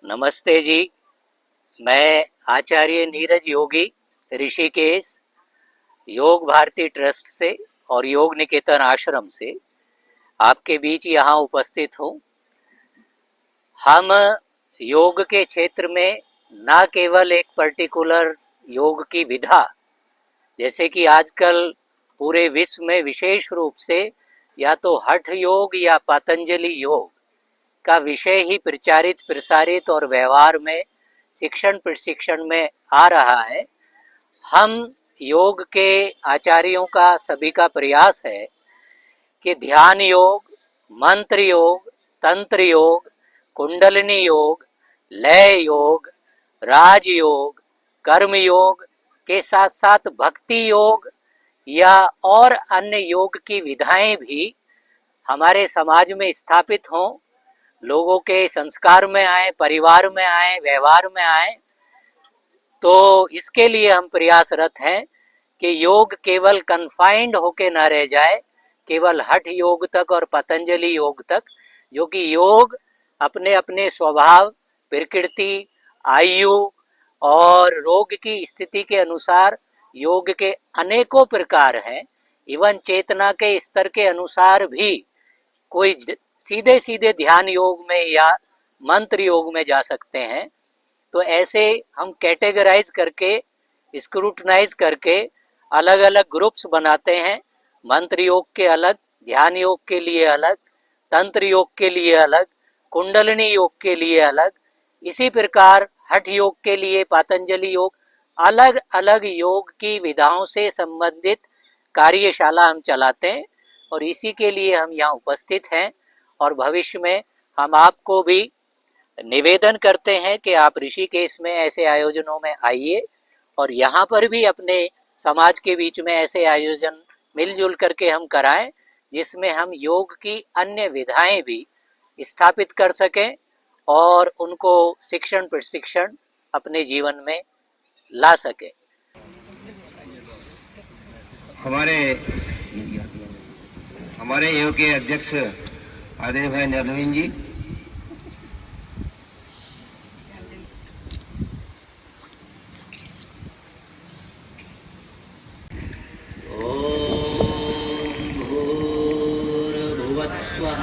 नमस्ते जी। मैं आचार्य नीरज योगी ऋषिकेश योग भारती ट्रस्ट से और योग निकेतन आश्रम से आपके बीच यहाँ उपस्थित हूँ। हम योग के क्षेत्र में न केवल एक पर्टिकुलर योग की विधा, जैसे कि आजकल पूरे विश्व में विशेष रूप से या तो हठ योग या पतंजलि योग का विषय ही प्रचारित प्रसारित और व्यवहार में शिक्षण प्रशिक्षण में आ रहा है। हम योग के आचार्यों का सभी का प्रयास है कि ध्यान योग, मंत्र योग, तंत्र योग, कुंडलिनी योग, लय योग, राज योग, कर्म योग के साथ साथ भक्ति योग या और अन्य योग की विधाएं भी हमारे समाज में स्थापित हों, लोगों के संस्कार में आए, परिवार में आए, व्यवहार में आए। तो इसके लिए हम प्रयासरत हैं कि योग केवल कन्फाइंड होके न रह जाए केवल हठ योग तक और पतंजलि योग तक, जो कि योग अपने अपने स्वभाव, प्रकृति, आयु और रोग की स्थिति के अनुसार योग के अनेकों प्रकार हैं। इवन चेतना के स्तर के अनुसार भी कोई सीधे सीधे ध्यान योग में या मंत्र योग में जा सकते हैं। तो ऐसे हम कैटेगराइज करके, स्क्रूटनाइज करके अलग अलग ग्रुप्स बनाते हैं। मंत्र योग के अलग, ध्यान योग के लिए अलग, तंत्र योग के लिए अलग, कुंडलिनी योग के लिए अलग, इसी प्रकार हठ योग के लिए पतंजलि योग, अलग अलग योग की विधाओं से संबंधित कार्यशाला हम चलाते हैं और इसी के लिए हम यहाँ उपस्थित हैं। और भविष्य में हम आपको भी निवेदन करते हैं कि आप ऋषिकेश में ऐसे आयोजनों में आइए और यहाँ पर भी अपने समाज के बीच में ऐसे आयोजन मिलजुल करके हम कराएं, जिसमें हम योग की अन्य विधाएं भी स्थापित कर सकें और उनको शिक्षण प्रशिक्षण अपने जीवन में ला सके। हमारे योग के अध्यक्ष आदरणीय भाई नरवीन जी, भूर्भुवस्वः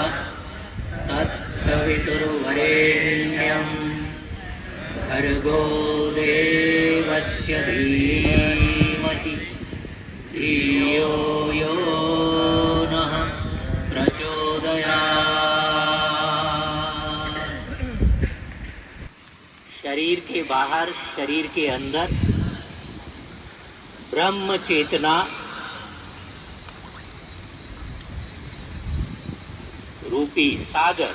तत्सवितुर्वरेण्यं भर्गो देवस्य धीमहि धियो यो नः प्रचोदयात्। शरीर के बाहर, शरीर के अंदर ब्रह्म चेतना रूपी सागर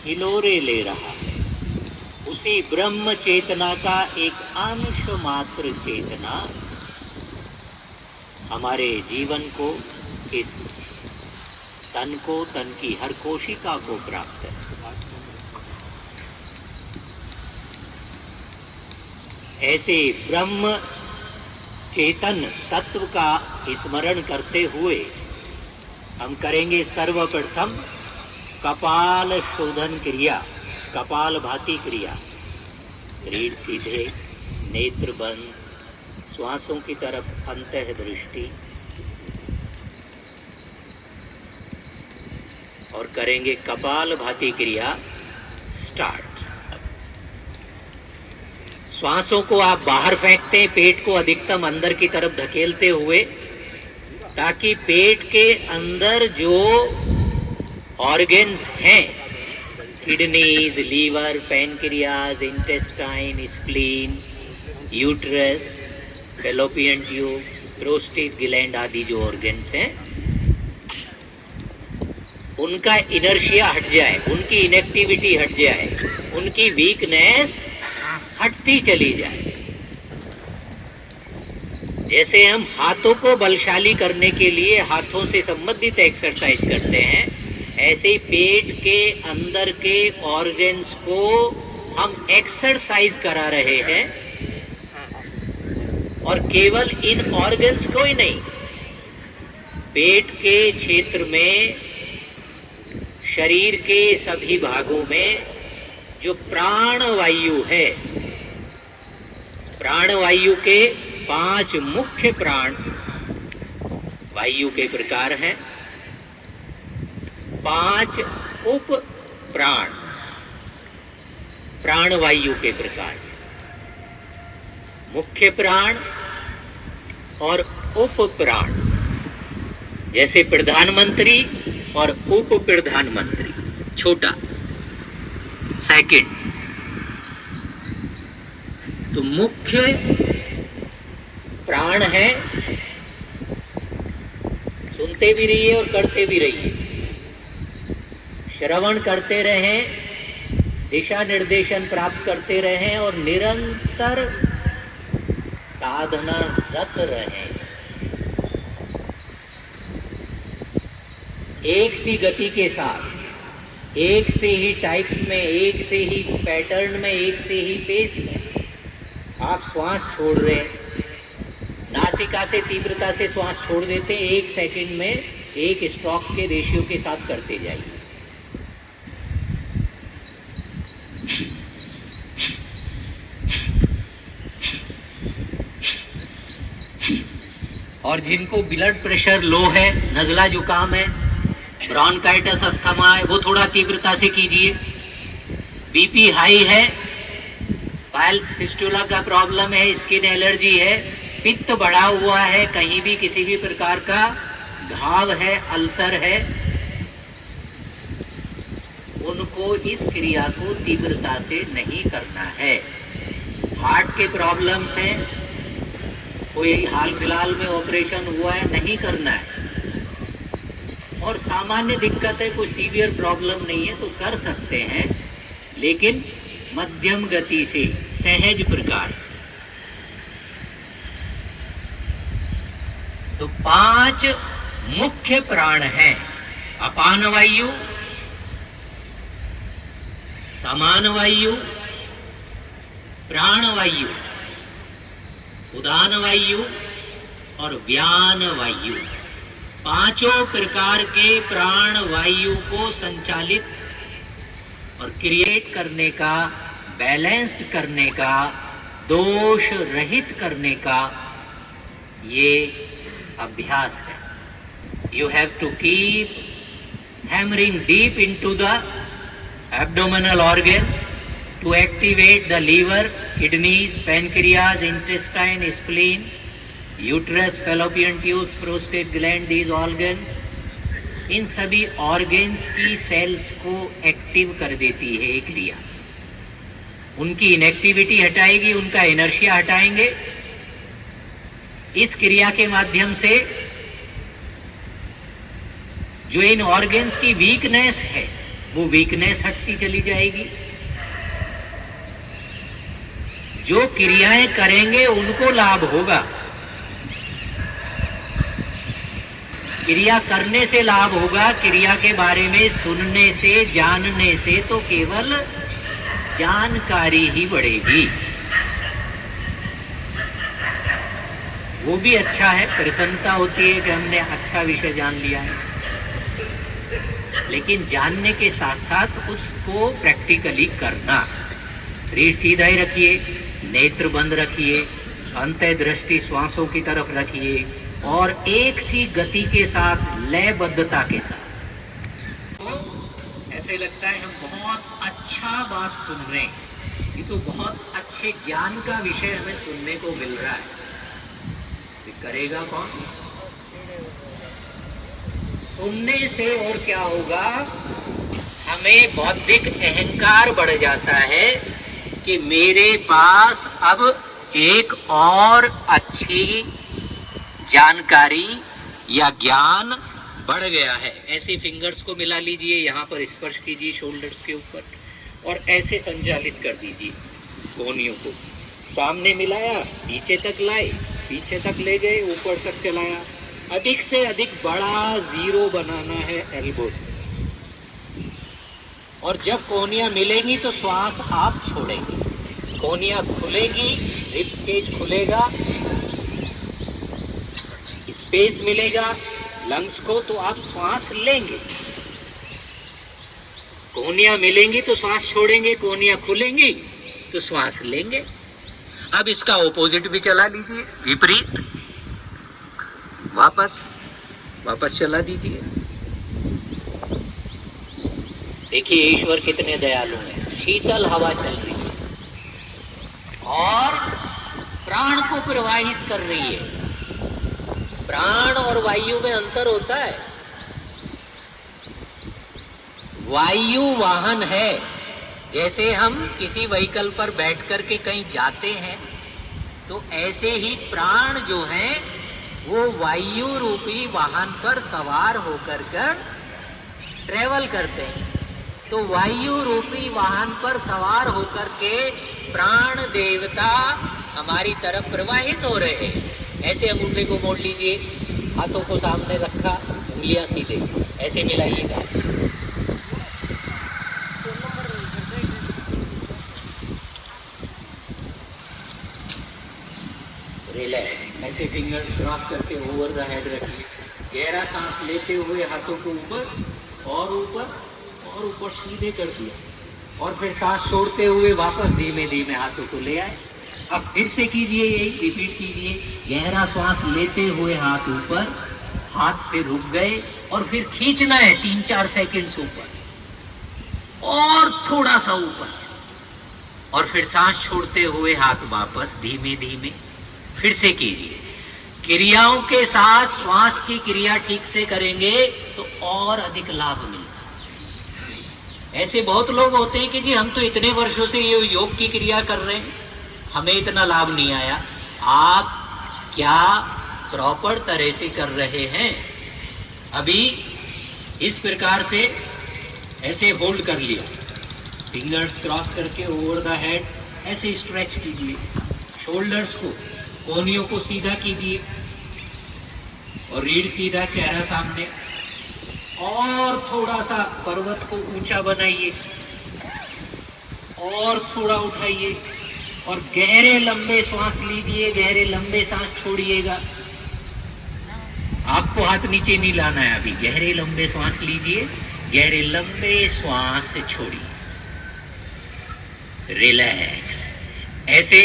हिलोरे ले रहा है। उसी ब्रह्म चेतना का एक अंश मात्र चेतना हमारे जीवन को, इस तन को, तन की हर कोशिका को प्राप्त है। ऐसे ब्रह्म चेतन तत्व का स्मरण करते हुए हम करेंगे सर्वप्रथम कपाल शोधन क्रिया, कपाल भाती क्रिया। रीढ़ सीधे, नेत्र बंद, श्वासों की तरफ अंतः दृष्टि, और करेंगे कपाल भाती क्रिया स्टार्ट। श्वासों को आप बाहर फेंकते हैं, पेट को अधिकतम अंदर की तरफ धकेलते हुए, ताकि पेट के अंदर जो ऑर्गन्स हैं, kidneys, liver, pancreas, intestine, spleen, uterus, fallopian tubes, prostate gland आदि जो ऑर्गन्स हैं, उनका इनर्शिया हट जाए, उनकी इनएक्टिविटी हट जाए, उनकी वीकनेस हटती चली जाए। जैसे हम हाथों को बलशाली करने के लिए हाथों से संबंधित एक्सरसाइज करते हैं, ऐसे ही पेट के अंदर के ऑर्गन्स को हम एक्सरसाइज करा रहे हैं। और केवल इन ऑर्गन्स को ही नहीं, पेट के क्षेत्र में शरीर के सभी भागों में जो प्राण वायु है, प्राण वायु के 5 मुख्य प्राण वायु के प्रकार हैं, 5 उप प्राण प्राण वायु के प्रकार, मुख्य प्राण और उप प्राण, जैसे प्रधानमंत्री और उप प्रधानमंत्री, छोटा सेकंड। तो मुख्य प्राण है, सुनते भी रहिए और करते भी रहिए, श्रवण करते रहें, दिशा निर्देशन प्राप्त करते रहें और निरंतर साधना रत रहें। एक सी गति के साथ, एक से ही टाइप में, एक से ही पैटर्न में, एक से ही पेस में आप श्वास छोड़ रहे हैं। नासिका से तीव्रता से श्वास छोड़ देते हैं, 1 सेकंड में एक स्ट्रोक के रेशियो के साथ करते जाइए। और जिनको ब्लड प्रेशर लो है, नजला जुकाम है, ब्रोंकाइटिस अस्थमा है, वो थोड़ा तीव्रता से कीजिए। बीपी हाई है, पाइल्स फिस्टुला का प्रॉब्लम है, स्किन एलर्जी है, पित्त बढ़ा हुआ है, कहीं भी किसी भी प्रकार का घाव है, अल्सर है, उनको इस क्रिया को तीव्रता से नहीं करना है। हार्ट के प्रॉब्लम्स हैं, कोई हाल फिलहाल में ऑपरेशन हुआ है, नहीं करना है। और सामान्य दिक्कत है, कोई सीवियर प्रॉब्लम नहीं है तो कर सकते हैं, लेकिन मध्यम गति से, सहज प्रकार से। तो 5 मुख्य प्राण हैं, अपान वायु, समान वायु, प्राण वायु, उदान वायु और व्यान वायु। 5 प्रकार के प्राण वायु को संचालित और क्रिएट करने का, बैलेंस्ड करने का, दोष रहित करने का ये अभ्यास है। You have to keep hammering deep into the abdominal organs to activate the liver, kidneys, pancreas, intestine, spleen, uterus, fallopian tubes, prostate gland, these organs, इन सभी ऑर्गन्स की सेल्स को एक्टिव कर देती है ये क्रिया। उनकी इनएक्टिविटी हटाएगी, उनका इनर्शिया हटाएंगे। इस क्रिया के माध्यम से जो इन ऑर्गन्स की वीकनेस है, वो वीकनेस हटती चली जाएगी। जो क्रियाएं करेंगे उनको लाभ होगा। क्रिया करने से लाभ होगा, क्रिया के बारे में सुनने से, जानने से तो केवल जानकारी ही बढ़ेगी। वो भी अच्छा है, प्रसन्नता होती है कि हमने अच्छा विषय जान लिया है, लेकिन जानने के साथ साथ उसको प्रैक्टिकली करना। रीढ़ सीधा ही रखिए, नेत्र बंद रखिए, अंतः दृष्टि श्वासों की तरफ रखिए और एक सी गति के साथ, लयबद्धता के साथ। तो ऐसे लगता है हम बहुत अच्छा बात सुन रहे हैं, ये तो बहुत अच्छे ज्ञान का विषय हमें सुनने को मिल रहा है। तो करेगा कौन? सुनने से और क्या होगा, हमें बौद्धिक अहंकार बढ़ जाता है कि मेरे पास अब एक और अच्छी जानकारी या ज्ञान बढ़ गया है। ऐसे फिंगर्स को मिला लीजिए, यहाँ पर स्पर्श कीजिए शोल्डर्स के ऊपर और ऐसे संचालित कर दीजिए कोहनियों को। सामने मिलाया, नीचे तक लाए, पीछे तक ले गए, ऊपर तक चलाया। अधिक से अधिक बड़ा जीरो बनाना है एल्बो से। और जब कोहनियां मिलेंगी तो श्वास आप छोड़ेंगे, कोहनियां खुलेगी, रिब्स केज खुलेगा, स्पेस मिलेगा लंग्स को, तो आप श्वास लेंगे। कोहनियां मिलेंगी तो श्वास छोड़ेंगे, कोहनियां खुलेंगी तो श्वास लेंगे। अब इसका ऑपोजिट भी चला लीजिए, विपरीत, वापस चला दीजिए। देखिए ईश्वर कितने दयालु हैं। शीतल हवा चल रही है और प्राण को प्रवाहित कर रही है। प्राण और वायु में अंतर होता है। वायु वाहन है। जैसे हम किसी व्हीकल पर बैठ कर के कहीं जाते हैं तो ऐसे ही प्राण जो हैं वो वायु रूपी वाहन पर सवार होकर कर ट्रेवल करते हैं। तो वायु रूपी वाहन पर सवार होकर के प्राण देवता हमारी तरफ प्रवाहित हो रहे हैं। ऐसे अंगूठे को मोड़ लीजिए, हाथों को सामने रखा, उंगलियां सीधे ऐसे मिलाइएगा। रिलैक्स। ऐसे फिंगर्स क्रॉस करके ओवर द हेड रखिए। गहरा सांस लेते हुए हाथों को ऊपर और ऊपर और ऊपर सीधे कर दिया और फिर सांस छोड़ते हुए वापस धीमे धीमे हाथों को ले आए। अब फिर से कीजिए, यही रिपीट कीजिए। गहरा श्वास लेते हुए हाथ ऊपर, हाथ पे रुक गए और फिर खींचना है 3-4 सेकंड्स ऊपर और थोड़ा सा ऊपर और फिर सांस छोड़ते हुए हाथ वापस धीमे धीमे फिर से कीजिए। क्रियाओं के साथ श्वास की क्रिया ठीक से करेंगे तो और अधिक लाभ मिलता है। ऐसे बहुत लोग होते हैं कि जी हम तो इतने वर्षों से ये योग की क्रिया कर रहे हैं, हमें इतना लाभ नहीं आया। आप क्या प्रॉपर तरह से कर रहे हैं? अभी इस प्रकार से ऐसे होल्ड कर लिया, फिंगर्स क्रॉस करके ओवर द हेड ऐसे स्ट्रेच कीजिए। शोल्डर्स को, कोहनियों को सीधा कीजिए और रीढ़ सीधा, चेहरा सामने और थोड़ा सा पर्वत को ऊंचा बनाइए और थोड़ा उठाइए और गहरे लंबे श्वास लीजिए, गहरे लंबे सांस छोड़िएगा। आपको हाथ नीचे नहीं लाना है। अभी गहरे लंबे श्वास लीजिए, गहरे लंबे श्वास छोड़िए। रिलैक्स। ऐसे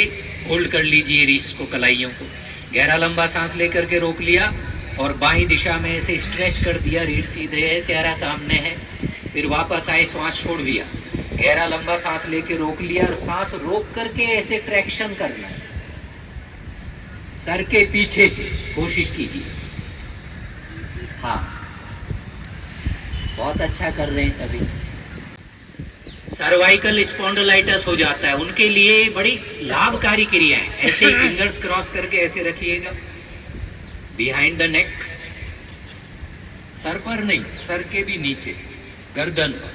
होल्ड कर लीजिए रिस्ट को, कलाइयों को। गहरा लंबा सांस लेकर के रोक लिया और बाईं दिशा में ऐसे स्ट्रेच कर दिया। रीढ़ सीधे है, चेहरा सामने है। फिर वापस आए, श्वास छोड़ दिया। गहरा लंबा सांस लेके रोक लिया और सांस रोक करके ऐसे ट्रैक्शन करना है सर के पीछे से। कोशिश कीजिए। हाँ, बहुत अच्छा कर रहे हैं सभी। सर्वाइकल स्पॉन्डिलाइटिस हो जाता है, उनके लिए बड़ी लाभकारी क्रिया है। ऐसे ही फिंगर्स क्रॉस करके ऐसे रखिएगा बिहाइंड द नेक, सर पर नहीं, सर के भी नीचे, गर्दन पर।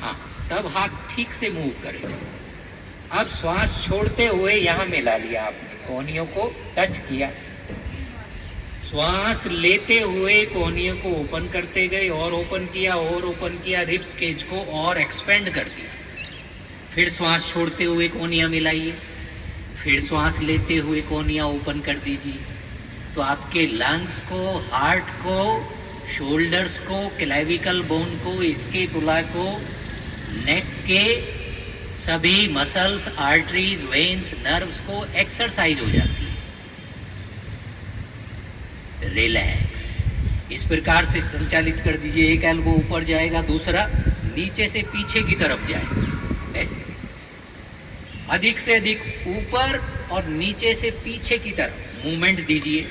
हाँ, तब हाथ ठीक से मूव करें। अब श्वास छोड़ते हुए यहां मिला लिया आपने, कोहनियों को टच किया। श्वास लेते हुए कोहनियों को ओपन करते गए और ओपन किया और ओपन किया, रिब्स केज को और एक्सपेंड कर दिया। फिर श्वास छोड़ते हुए कोहनियां मिलाइए, फिर श्वास लेते हुए कोहनियां ओपन कर दीजिए। तो आपके लंग्स को, हार्ट को, शोल्डर्स को, क्लेविकल बोन को, स्कैपुला को, नेक के सभी मसल्स, आर्टरीज, वेन्स, नर्व्स को एक्सरसाइज हो जाती है। रिलैक्स। इस प्रकार से संचालित कर दीजिए। एक एल्बो ऊपर जाएगा, दूसरा नीचे से पीछे की तरफ जाएगा। ऐसे अधिक से अधिक ऊपर और नीचे से पीछे की तरफ मूवमेंट दीजिए।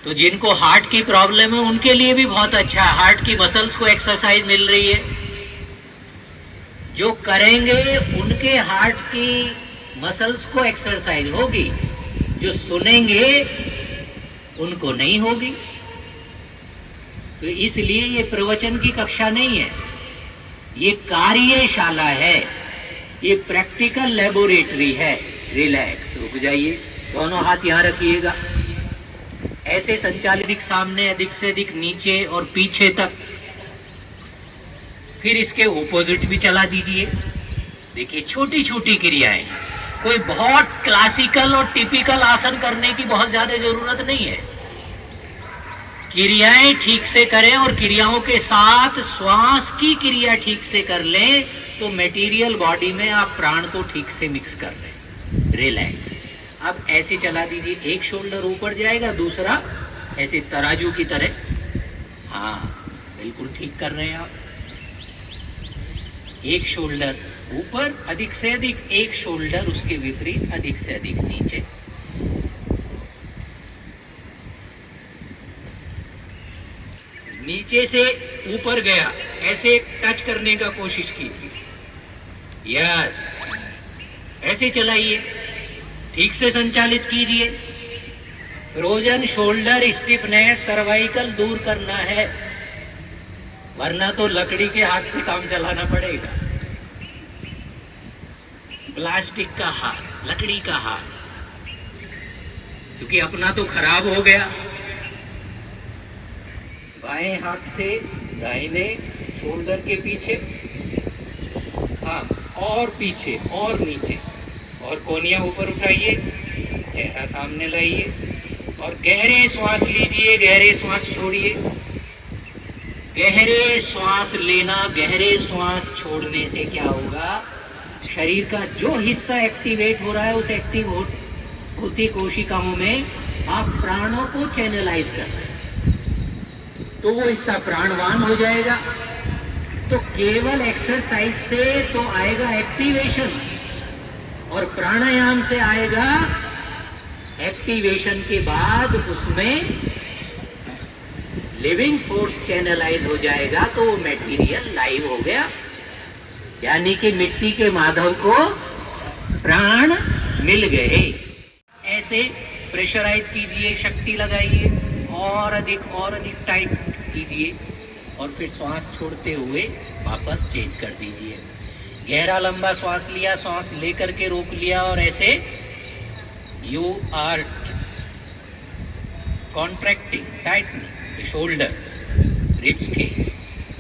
तो जिनको हार्ट की प्रॉब्लम है उनके लिए भी बहुत अच्छा है। हार्ट की मसल्स को एक्सरसाइज मिल रही है। जो करेंगे उनके हार्ट की मसल्स को एक्सरसाइज होगी, जो सुनेंगे उनको नहीं होगी। तो इसलिए ये प्रवचन की कक्षा नहीं है, ये कार्यशाला है, ये प्रैक्टिकल लेबोरेटरी है। रिलैक्स, रुक जाइए, दोनों हाथ यहां रखिएगा। ऐसे संचालित सामने, अधिक से अधिक नीचे और पीछे तक। फिर इसके ऑपोजिट भी चला दीजिए। देखिए, छोटी छोटी क्रियाएं, कोई बहुत क्लासिकल और टिपिकल आसन करने की बहुत ज्यादा जरूरत नहीं है। क्रियाएं ठीक से करें और क्रियाओं के साथ श्वास की क्रिया ठीक से कर लें तो मटेरियल बॉडी में आप प्राण को ठीक से मिक्स कर लें। रिलैक्स। अब ऐसे चला दीजिए, एक शोल्डर ऊपर जाएगा, दूसरा ऐसे तराजू की तरह। हाँ, बिल्कुल ठीक कर रहे हैं आप। एक शोल्डर ऊपर अधिक से अधिक, एक शोल्डर उसके विपरीत अधिक से अधिक नीचे। नीचे से ऊपर गया, ऐसे टच करने का कोशिश कीजिए। यस, ऐसे चलाइए, ठीक से संचालित कीजिए। फ्रोजन शोल्डर स्टिफनेस सर्वाइकल दूर करना है, वरना तो लकड़ी के हाथ से काम चलाना पड़ेगा। प्लास्टिक का हाथ, लकड़ी का हाथ, क्योंकि अपना तो खराब हो गया। बाएं हाथ से दाहिने शोल्डर के पीछे, हाँ, और पीछे और नीचे, और कोनियां ऊपर उठाइए, चेहरा सामने लाइए और गहरे श्वास लीजिए, गहरे श्वास छोड़िए। गहरे श्वास लेना, गहरे श्वास छोड़ने से क्या होगा, शरीर का जो हिस्सा एक्टिवेट हो रहा है उस एक्टिव होती कोशिकाओं में आप प्राणों को चैनलाइज कर रहे हैं, तो वो हिस्सा प्राणवान हो जाएगा। तो केवल एक्सरसाइज से तो आएगा एक्टिवेशन, और प्राणायाम से आएगा एक्टिवेशन के बाद उसमें लिविंग फोर्स चैनलाइज हो जाएगा, तो वो मटेरियल लाइव हो गया, यानी कि मिट्टी के माधव को प्राण मिल गए। ऐसे प्रेशराइज कीजिए, शक्ति लगाइए, और अधिक टाइट कीजिए, और फिर श्वास छोड़ते हुए वापस चेंज कर दीजिए। गहरा लंबा श्वास लिया, श्वास लेकर के रोक लिया, और ऐसे you are contracting, tightening shoulders, ribs cage,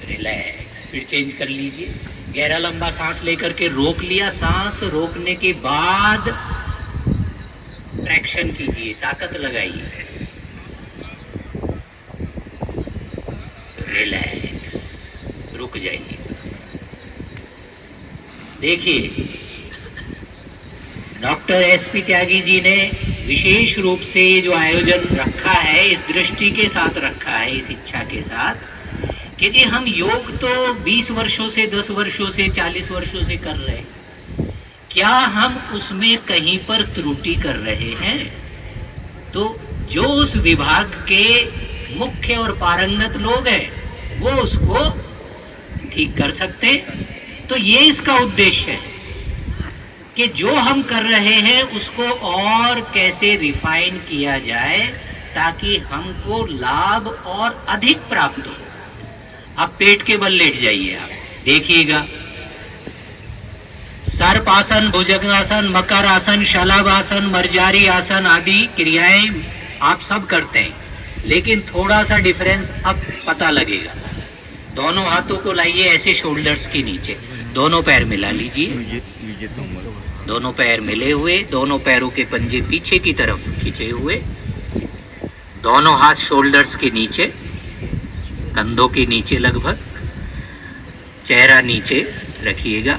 relax. फिर चेंज कर लीजिए। गहरा लंबा सांस लेकर के रोक लिया, सांस रोकने के बाद ट्रैक्शन कीजिए, ताकत लगाइए, रिलैक्स, रुक जाइए। देखिए, डॉक्टर एसपी त्यागी जी ने विशेष रूप से ये जो आयोजन रखा है, इस दृष्टि के साथ रखा है, इस इच्छा के साथ कि जी हम योग तो 20 वर्षों से, 10 वर्षों से, 40 वर्षों से कर रहे हैं, क्या हम उसमें कहीं पर त्रुटि कर रहे हैं? तो जो उस विभाग के मुख्य और पारंगत लोग हैं वो उसको ठीक कर सकते। तो ये इसका उद्देश्य है कि जो हम कर रहे हैं उसको और कैसे रिफाइन किया जाए ताकि हमको लाभ और अधिक प्राप्त हो। अब पेट के बल लेट जाइए, आप देखिएगा, सर्पासन, भुजंगासन, मकर आसन, शलभासन, मर्जारी आसन आदि क्रियाएं आप सब करते हैं, लेकिन थोड़ा सा डिफरेंस अब पता लगेगा। दोनों हाथों को लाइए ऐसे शोल्डर्स के नीचे, दोनों पैर मिला लीजिए, दोनों पैर मिले हुए, दोनों पैरों के पंजे पीछे की तरफ खींचे हुए, दोनों हाथ शोल्डर्स के नीचे, कंधों के नीचे लगभग, चेहरा नीचे रखिएगा।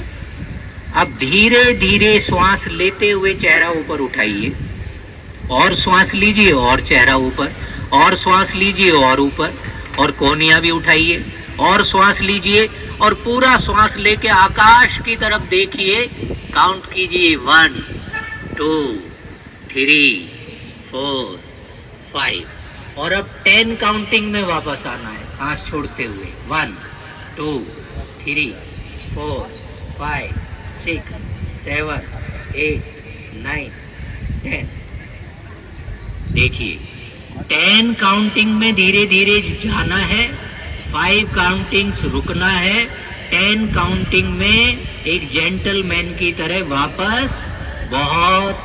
अब धीरे धीरे श्वास लेते हुए चेहरा ऊपर उठाइए, और श्वास लीजिए और चेहरा ऊपर, और श्वास लीजिए और ऊपर, और कोहनियां भी उठाइए और श्वास लीजिए, और पूरा श्वास लेके आकाश की तरफ देखिए, काउंट कीजिए 1 2 3 4 5, और अब 10 काउंटिंग में वापस आना है सांस छोड़ते हुए। 1 2 3 4 5 6 7 8 9 10। देखिए, 10 काउंटिंग में धीरे धीरे जाना है, 5 काउंटिंग्स रुकना है, 10 काउंटिंग में एक जेंटलमैन की तरह वापस बहुत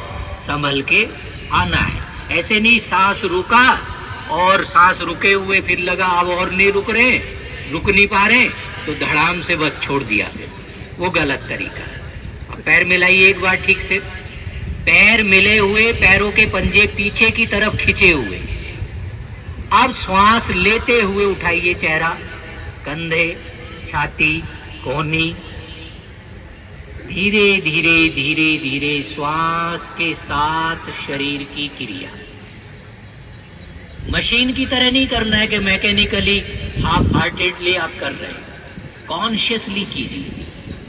संभल के आना है। ऐसे नहीं सांस रुका और सांस रुके हुए फिर लगा अब और नहीं रुक रहे, रुक नहीं पा रहे, तो धड़ाम से बस छोड़ दिया, वो गलत तरीका है। अब पैर मिलाइए एक बार ठीक से, पैर मिले हुए, पैरों के पंजे पीछे की तरफ खिंचे हुए। अब श्वास लेते हुए उठाइए चेहरा, कंधे, छाती, कोहनी। धीरे धीरे धीरे धीरे श्वास के साथ शरीर की क्रिया। मशीन की तरह नहीं करना है कि मैकेनिकली हाफ हार्टेडली आप कर रहे हैं, कॉन्शियसली कीजिए।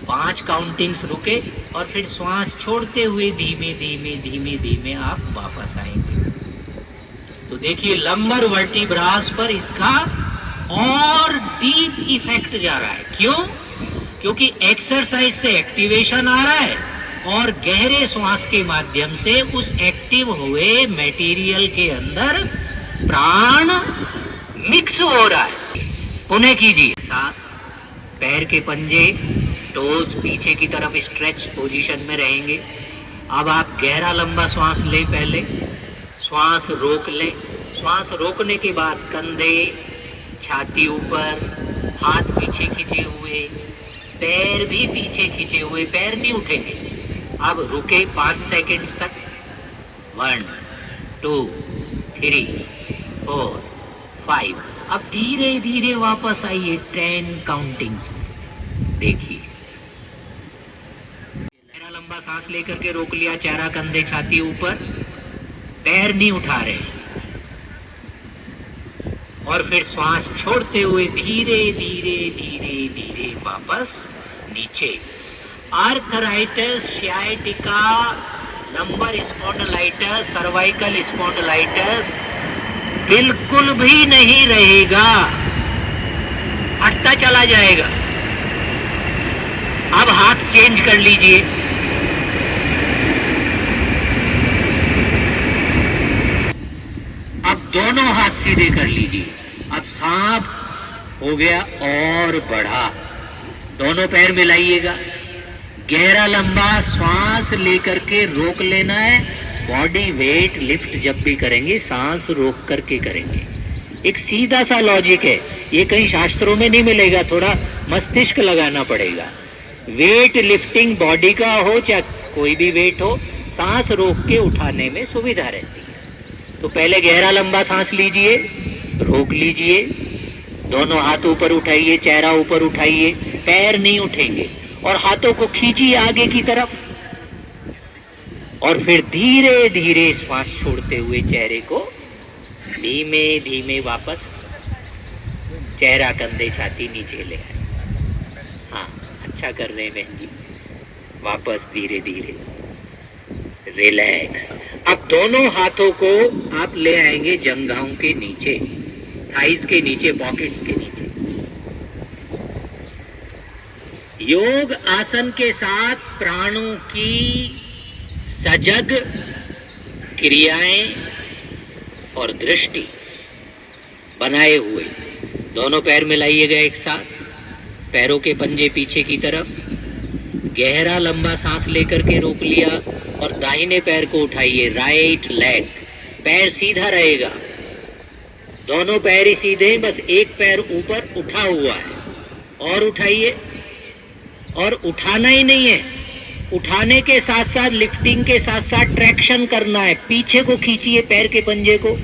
5 काउंटिंग्स रुके और फिर श्वास छोड़ते हुए धीमे धीमे धीमे धीमे आप वापस आएंगे। तो देखिए लंबर वर्टिब्रास पर इसका और डीप इफेक्ट जा रहा है। क्यों? क्योंकि एक्सरसाइज से एक्टिवेशन आ रहा है और गहरे श्वास के माध्यम से उस एक्टिव हुए मटेरियल के अंदर प्राण मिक्स हो रहा है। पुनः कीजिए। 7 पैर के पंजे, टोज पीछे की तरफ स्ट्रेच पोजीशन में रहेंगे। अब आप गहरा लंबा श्वास लें, पहले श्वास रोक लें। श्वास रोकने के बाद कंधे, छाती ऊपर, हाथ पीछे खींचे हुए, पैर भी पीछे खींचे हुए, पैर नहीं उठेंगे। अब रुके 5 सेकंड्स तक। 1 2 3 4 5। अब धीरे धीरे वापस आइए 10 काउंटिंग्स। देखिए गहरा लंबा सांस लेकर के रोक लिया, चेहरा, कंधे, छाती ऊपर, पैर नहीं उठा रहे। और फिर श्वास छोड़ते हुए धीरे धीरे धीरे धीरे वापस नीचे। Arthritis, sciatica, lumbar spondylitis, cervical spondylitis बिल्कुल भी नहीं रहेगा, हटता चला जाएगा। अब हाथ चेंज कर लीजिए। अब दोनों हाथ सीधे कर लीजिए। अब सांप हो गया और बढ़ा। दोनों पैर मिलाइएगा। गहरा लंबा श्वास लेकर के रोक लेना है। बॉडी वेट लिफ्ट जब भी करेंगे सांस रोक करके करेंगे। एक सीधा सा लॉजिक है, ये कहीं शास्त्रों में नहीं मिलेगा, थोड़ा मस्तिष्क लगाना पड़ेगा। वेट लिफ्टिंग बॉडी का हो चाहे कोई भी वेट हो, सांस रोक के उठाने में सुविधा रहती है। तो पहले गहरा लंबा सांस लीजिए, रोक लीजिए, दोनों हाथ ऊपर उठाइए, चेहरा ऊपर उठाइए, पैर नहीं उठेंगे और हाथों को खींचिए आगे की तरफ। और फिर धीरे धीरे श्वास छोड़ते हुए चेहरे को धीमे धीमे वापस, चेहरा, कंधे, छाती नीचे ले आए। हाँ, अच्छा कर रहे हैं बहन जी। वापस धीरे धीरे रिलैक्स। अब दोनों हाथों को आप ले आएंगे जंघाओं के नीचे, थाइस के नीचे, पॉकेट्स के नीचे। योग आसन के साथ प्राणों की सजग क्रियाएं और दृष्टि बनाए हुए दोनों पैर मिलाइएगा एक साथ। पैरों के पंजे पीछे की तरफ, गहरा लंबा सांस लेकर के रोक लिया और दाहिने पैर को उठाइए, राइट लेग। पैर सीधा रहेगा, दोनों पैर ही सीधे, बस एक पैर ऊपर उठा हुआ है। और उठाइए, और उठाना ही नहीं है, उठाने के साथ साथ लिफ्टिंग के साथ साथ ट्रैक्शन करना है। पीछे को खींचिए, पैर के पंजे को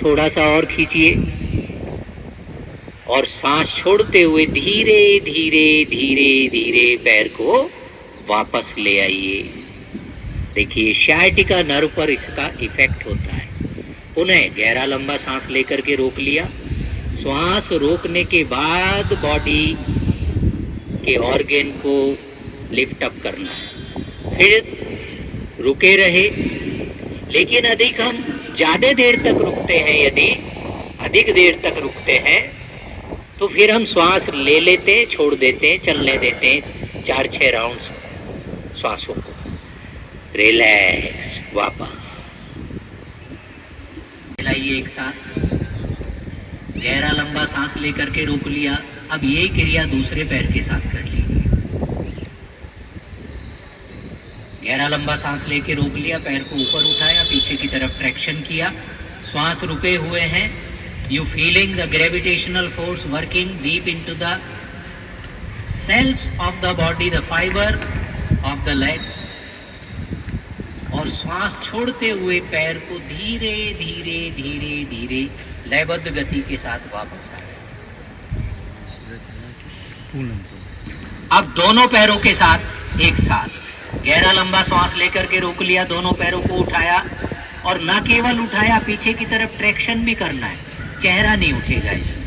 थोड़ा सा और खींचिए और सांस छोड़ते हुए धीरे धीरे धीरे धीरे पैर को वापस ले आइए। देखिए सियाटिका नर्व पर इसका इफेक्ट होता है। पुनः गहरा लंबा सांस लेकर के रोक लिया। श्वास रोकने के बाद बॉडी के ऑर्गन को लिफ्ट अप करना, फिर रुके रहे। लेकिन अधिक हम ज्यादा देर तक रुकते हैं, यदि अधिक देर तक रुकते हैं तो फिर हम श्वास ले लेते हैं, छोड़ देते हैं, चलने देते हैं 4-6 राउंड्स श्वासों को। रिलैक्स, वापस मिलाइए एक साथ। गहरा लंबा सांस लेकर के रोक लिया। अब यही क्रिया दूसरे पैर के साथ कर लीजिए। गहरा लंबा सांस लेके रोक लिया, पैर को ऊपर उठाया, पीछे की तरफ ट्रैक्शन किया, श्वास रुके हुए हैं। You feeling the gravitational force working deep into the cells of the body, the fiber of the legs. और श्वास छोड़ते हुए पैर को धीरे धीरे धीरे धीरे लयबद्ध गति के साथ वापस आ रहे हैं। अब दोनों पैरों के साथ एक साथ गहरा लंबा श्वास लेकर के रोक लिया, दोनों पैरों को उठाया और न केवल उठाया, पीछे की तरफ ट्रैक्शन भी करना है, चेहरा नहीं उठेगा इसमें।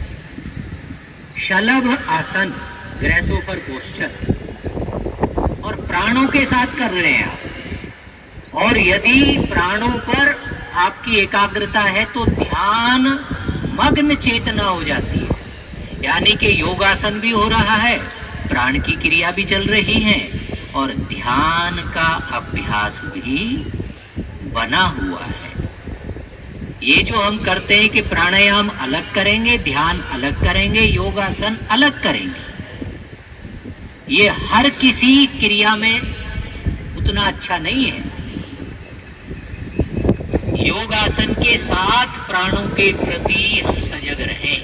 शलभ आसन, ग्रेसोफर पोस्चर, और प्राणों के साथ कर रहे हैं आप। और यदि प्राणों पर आपकी एकाग्रता है तो ध्यान मग्न चेतना हो जाती है, यानी कि योगासन भी हो रहा है, प्राण की क्रिया भी चल रही है और ध्यान का अभ्यास भी बना हुआ है। ये जो हम करते हैं कि प्राणायाम अलग करेंगे, ध्यान अलग करेंगे, योगासन अलग करेंगे, ये हर किसी क्रिया में उतना अच्छा नहीं है। योगासन के साथ प्राणों के प्रति हम सजग रहें।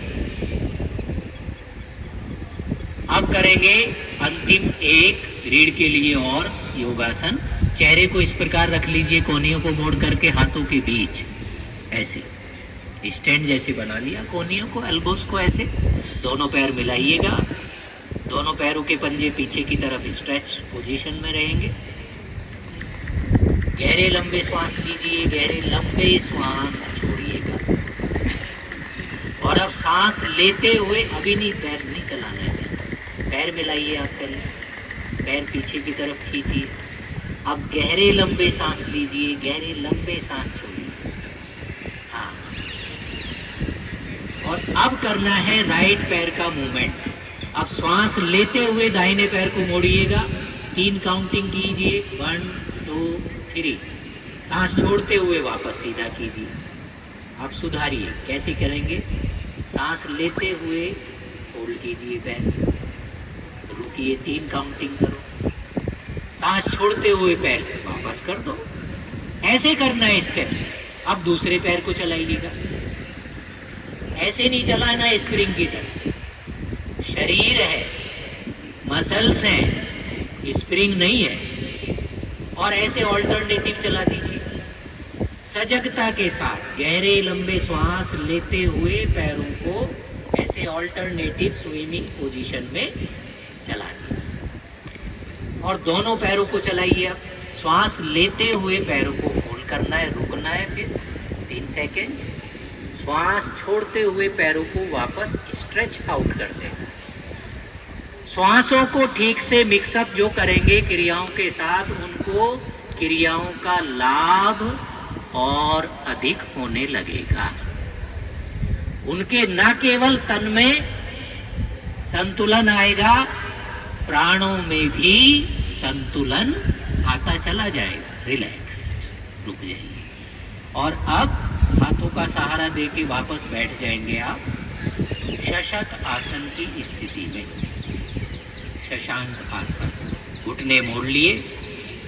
अब करेंगे अंतिम एक रीढ़ के लिए और योगासन। चेहरे को इस प्रकार रख लीजिए, कोहनियों को मोड़ करके हाथों के बीच ऐसे स्टैंड जैसे बना लिया, कोहनियों को, एल्बोस को ऐसे, दोनों पैर मिलाइएगा, दोनों पैरों के पंजे पीछे की तरफ स्ट्रेच पोजीशन में रहेंगे। गहरे लंबे श्वास लीजिए, गहरे लंबे श्वास छोड़िएगा। और अब सांस लेते हुए अभी नहीं, पैर नहीं चलाना है, पैर मिलाइए आप पहले, पैर पीछे की तरफ खींचिए। अब गहरे लंबे सांस लीजिए, गहरे लंबे सांस छोड़िए। हाँ, और अब करना है राइट पैर का मूवमेंट। अब श्वास लेते हुए दाहिने पैर को मोड़िएगा, 3 काउंटिंग कीजिए, 1 2 3। सांस छोड़ते हुए वापस सीधा कीजिए। अब सुधारिए, कैसे करेंगे? सांस लेते हुए होल्ड कीजिए पैर, रुकिए, 3 काउंटिंग करो, सांस छोड़ते हुए पैर से वापस कर दो। ऐसे करना है स्टेप्स। अब दूसरे पैर को चलाइएगा, ऐसे नहीं चलाना है स्प्रिंग की तरह। शरीर है, मसल्स हैं, स्प्रिंग नहीं है। और ऐसे ऑल्टरनेटिव चला दीजिए सजगता के साथ। गहरे लंबे श्वास लेते हुए पैरों को ऐसे ऑल्टरनेटिव स्विमिंग पोजीशन में चला दीजिए और दोनों पैरों को चलाइए। अब श्वास लेते हुए पैरों को फोल्ड करना है, रुकना है, फिर 3 सेकेंड। श्वास छोड़ते हुए पैरों को वापस स्ट्रेच आउट कर देना। श्वासों को ठीक से मिक्सअप जो करेंगे क्रियाओं के साथ, उनको क्रियाओं का लाभ और अधिक होने लगेगा। उनके न केवल तन में संतुलन आएगा, प्राणों में भी संतुलन आता चला जाएगा। रिलैक्स, रुक जाइए। और अब हाथों का सहारा देके वापस बैठ जाएंगे आप शशक आसन की स्थिति में। शशांक आसन, घुटने मोड़ लिए,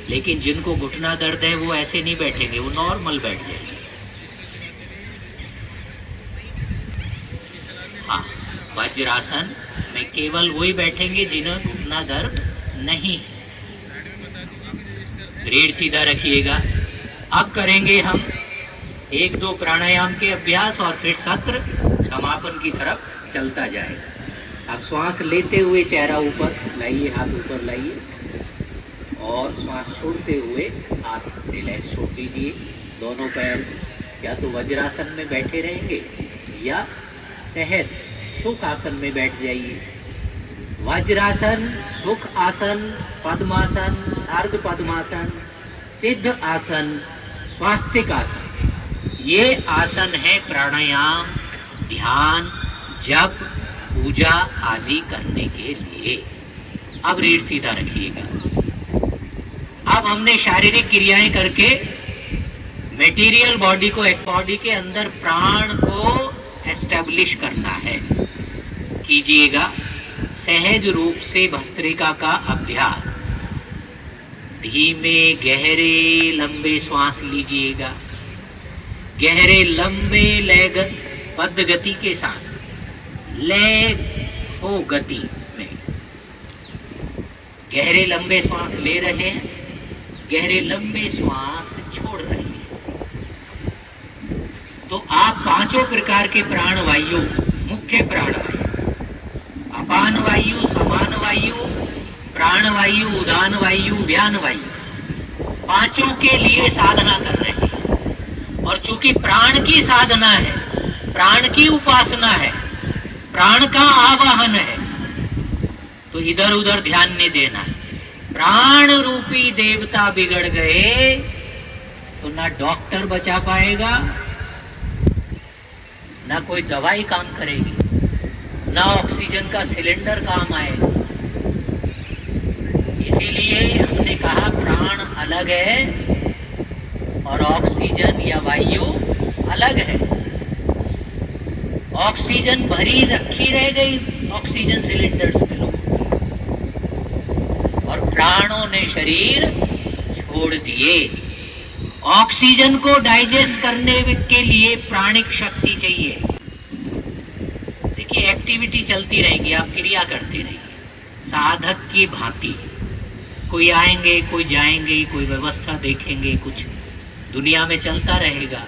लेकिन जिनको घुटना दर्द है वो ऐसे नहीं बैठेंगे, वो नॉर्मल बैठ जाएंगे। हाँ, वज्रासन में केवल वही बैठेंगे जिन्हें घुटना दर्द नहीं है। रीढ़ सीधा रखिएगा। अब करेंगे हम 1-2 प्राणायाम के अभ्यास और फिर सत्र समापन की तरफ चलता जाएगा। अब श्वास लेते हुए चेहरा ऊपर लाइए, हाथ ऊपर लाइए और श्वास छोड़ते हुए हाथ रिलैक्स छोड़ दीजिए। दोनों पैर या तो वज्रासन में बैठे रहेंगे या सहज सुख आसन में बैठ जाइए। वज्रासन, सुख आसन, पद्मासन, अर्ध पद्मासन, सिद्ध आसन, स्वास्तिक आसन, ये आसन है प्राणायाम, ध्यान, जप, पूजा आदि करने के लिए। अब रीढ़ सीधा रखिएगा। अब हमने शारीरिक क्रियाएं करके मेटीरियल बॉडी को, एक बॉडी के अंदर प्राण को एस्टेब्लिश करना है। कीजिएगा सहज रूप से भस्त्रिका का अभ्यास। धीमे गहरे लंबे श्वास लीजिएगा, गहरे लंबे लयबद्ध गति के साथ, लय हो गति में गहरे लंबे श्वास ले रहे हैं, गहरे लंबे श्वास छोड़ रहे हैं। तो आप 5 पांचों प्रकार के प्राण वायु, मुख्य प्राण वायु, अपान वायु, समान वायु, प्राण वायु, उदान वायु, व्यान वायु, पांचों के लिए साधना कर रहे हैं। और चूंकि प्राण की साधना है, प्राण की उपासना है, प्राण का आवाहन है, तो इधर उधर ध्यान नहीं देना है। प्राण रूपी देवता बिगड़ गए तो ना डॉक्टर बचा पाएगा, ना कोई दवाई काम करेगी, ना ऑक्सीजन का सिलेंडर काम आएगा। इसीलिए हमने कहा प्राण अलग है और ऑक्सीजन या वायु अलग है। ऑक्सीजन भरी रखी रह गई ऑक्सीजन सिलेंडर्स में लोग, और प्राणों ने शरीर छोड़ दिए। ऑक्सीजन को डाइजेस्ट करने के लिए प्राणिक शक्ति चाहिए। देखिए, एक्टिविटी चलती रहेगी, आप क्रिया करते रहिए साधक की भांति। कोई आएंगे, कोई जाएंगे, कोई व्यवस्था देखेंगे, कुछ दुनिया में चलता रहेगा।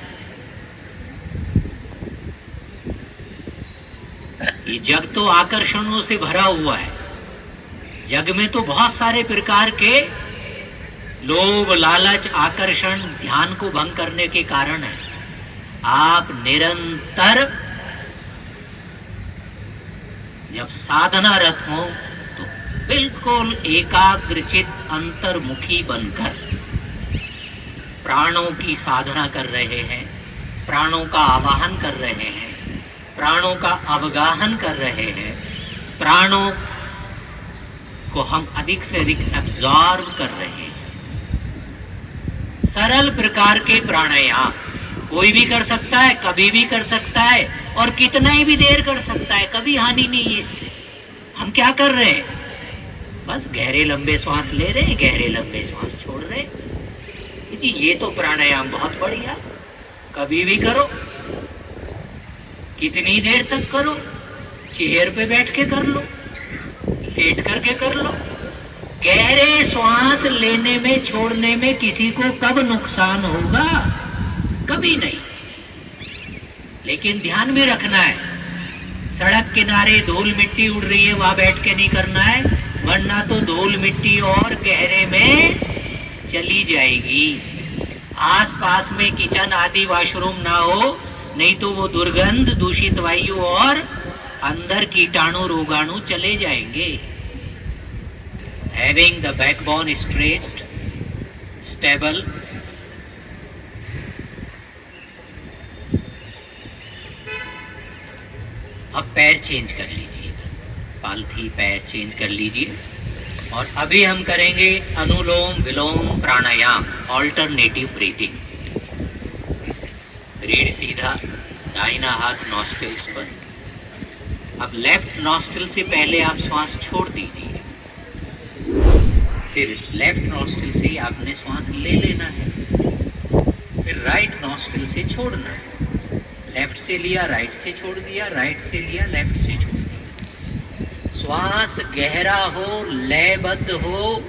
ये जग तो आकर्षणों से भरा हुआ है। जग में तो बहुत सारे प्रकार के लोभ, लालच, आकर्षण ध्यान को भंग करने के कारण है। आप निरंतर जब साधनारत हो तो बिल्कुल एकाग्रचित अंतर्मुखी बनकर प्राणों की साधना कर रहे हैं, प्राणों का आवाहन कर रहे हैं, प्राणों का अवगाहन कर रहे हैं, प्राणों को हम अधिक से अधिक एब्जॉर्ब कर रहे हैं। सरल प्रकार के प्राणायाम कोई भी कर सकता है, कभी भी कर सकता है, और कितना ही भी देर कर सकता है, कभी हानि नहीं है इससे। हम क्या कर रहे हैं? बस गहरे लंबे श्वास ले रहे हैं, गहरे लंबे श्वास छोड़ रहे हैं। जी, ये तो प्राणायाम बहुत बढ़िया, कभी भी करो, कितनी देर तक करो, चेयर पे बैठ के कर लो, लेट करके कर लो। गहरे श्वास लेने में, छोड़ने में किसी को कब नुकसान होगा? कभी नहीं। लेकिन ध्यान में रखना है, सड़क किनारे धूल मिट्टी उड़ रही है, वहां बैठ के नहीं करना है, वरना तो धूल मिट्टी और गहरे में चली जाएगी। आसपास में किचन आदि वॉशरूम ना हो, नहीं तो वो दुर्गंध, दूषित वायु और अंदर कीटाणु रोगाणु चले जाएंगे। Having the backbone straight, stable, अब पैर चेंज कर लीजिए, पालथी पैर चेंज कर लीजिए। और अभी हम करेंगे अनुलोम विलोम प्राणायाम, ऑल्टरनेटिव ब्रीथिंग। रीढ़ सीधा, दाहिना हाथ नॉस्ट्रिल्स पर। अब लेफ्ट नॉस्ट्रिल से पहले आप श्वास छोड़ दीजिए, फिर लेफ्ट नॉस्ट्रिल से आपने श्वास ले लेना है, फिर राइट नॉस्ट्रिल से छोड़ना है। लेफ्ट से लिया, राइट से छोड़ दिया, राइट से लिया, लेफ्ट से छोड़ दिया। श्वास गहरा हो, लयबद्ध हो,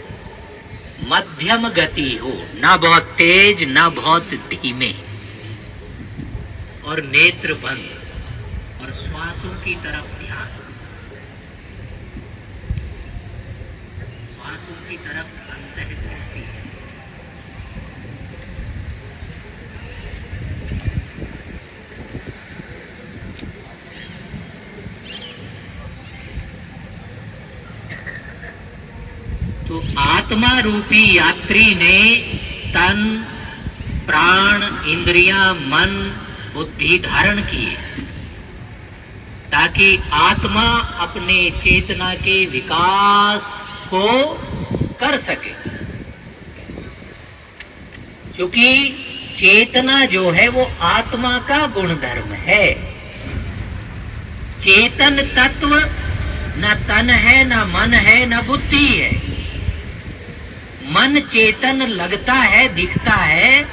मध्यम गति हो, ना बहुत तेज ना बहुत धीमे, और नेत्र बंद, और श्वासों की तरफ ध्यान, श्वासों की तरफ अंतःदृष्टि। तो आत्मा रूपी यात्री ने तन, प्राण, इंद्रियां, मन, बुद्धि धारण किए, ताकि आत्मा अपने चेतना के विकास को कर सके। क्योंकि चेतना जो है वो आत्मा का गुणधर्म है। चेतन तत्व न तन है, न मन है, न बुद्धि है। मन चेतन लगता है, दिखता है,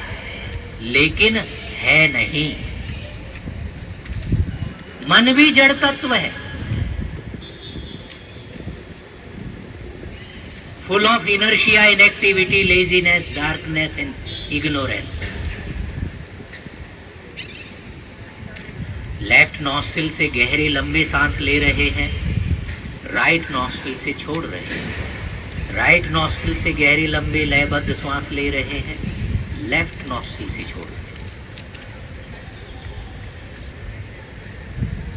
लेकिन है नहीं। मन भी जड़ तत्व है, full of inertia, inactivity, laziness, darkness and ignorance. Left nostril से गहरे लंबे सांस ले रहे हैं, राइट नॉस्ट्रिल से छोड़ रहे हैं। राइट नॉस्ट्रिल से गहरे लंबे लयबद्ध श्वास ले रहे हैं, लेफ्ट नॉस्ट्रिल से छोड़ रहे हैं।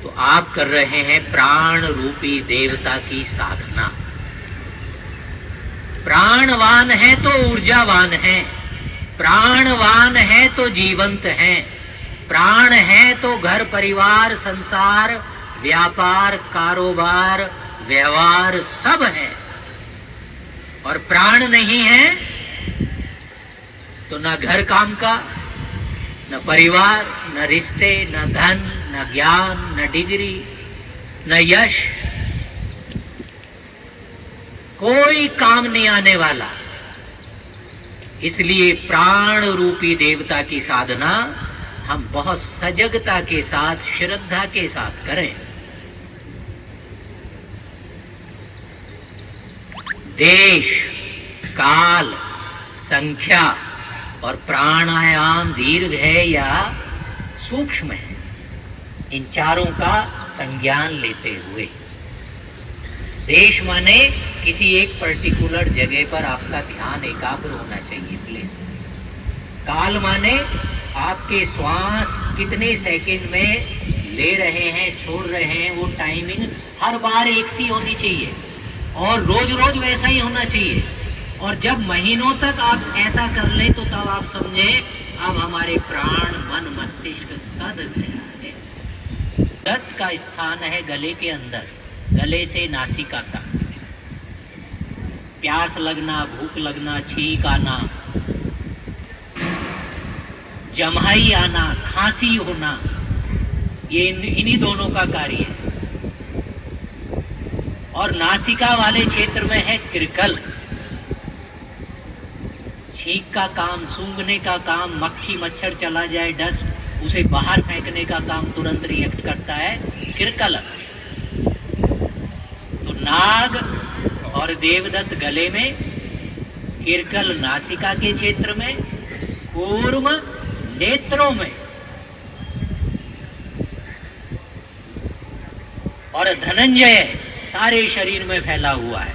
तो आप कर रहे हैं प्राण रूपी देवता की साधना। प्राणवान है तो ऊर्जावान है, प्राणवान है तो जीवंत है, प्राण है तो घर परिवार संसार व्यापार कारोबार व्यवहार सब है। और प्राण नहीं है तो न घर काम का, न परिवार, न रिश्ते, न धन, न ज्ञान, न डिग्री, न यश, कोई काम नहीं आने वाला। इसलिए प्राण रूपी देवता की साधना हम बहुत सजगता के साथ, श्रद्धा के साथ करें। देश, काल, संख्या और प्राणायाम दीर्घ है या सूक्ष्म है, इन चारों का संज्ञान लेते हुए। देश माने किसी एक पर्टिकुलर जगह पर आपका ध्यान एकाग्र होना चाहिए प्लेस। काल माने आपके श्वास कितने सेकंड में ले रहे हैं छोड़ रहे हैं, वो टाइमिंग हर बार एक सी होनी चाहिए और रोज रोज वैसा ही होना चाहिए। और जब महीनों तक आप ऐसा कर लें तो तब आप समझे अब हमारे प्राण मन मस्तिष्क सद गया है। रत का स्थान है गले के अंदर, गले से नासिका तक। प्यास लगना, भूख लगना, छींक आना, जम्हाई आना, खांसी होना, ये इन्हीं दोनों का कार्य है। और नासिका वाले क्षेत्र में है किरकल। छींक का काम, सूंघने का काम, मक्खी मच्छर चला जाए, डस्ट, उसे बाहर फेंकने का काम तुरंत रिएक्ट करता है किरकल। तो नाग और देवदत्त गले में, किरकल नासिका के क्षेत्र में, कूर्म नेत्रों में और धनंजय सारे शरीर में फैला हुआ है।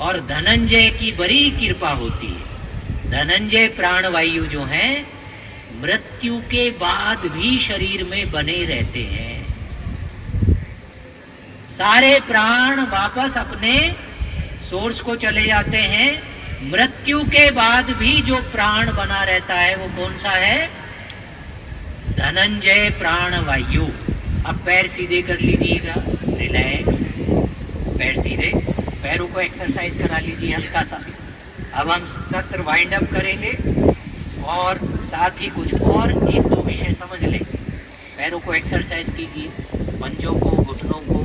और धनंजय की बड़ी कृपा होती है। धनंजय प्राणवायु जो हैं मृत्यु के बाद भी शरीर में बने रहते हैं। सारे प्राण वापस अपने सोर्स को चले जाते हैं। मृत्यु के बाद भी जो प्राण बना रहता है वो कौन सा है? धनंजय प्राणवायु। अब पैर सीधे कर लीजिएगा, रिलैक्स, पैर सीधे, पैरों को एक्सरसाइज करा लीजिए हल्का सा। अब हम सत्र वाइंड अप करेंगे और साथ ही कुछ और एक दो विषय समझ लें। पैरों को एक्सरसाइज कीजिए, पंजों को, घुटनों को,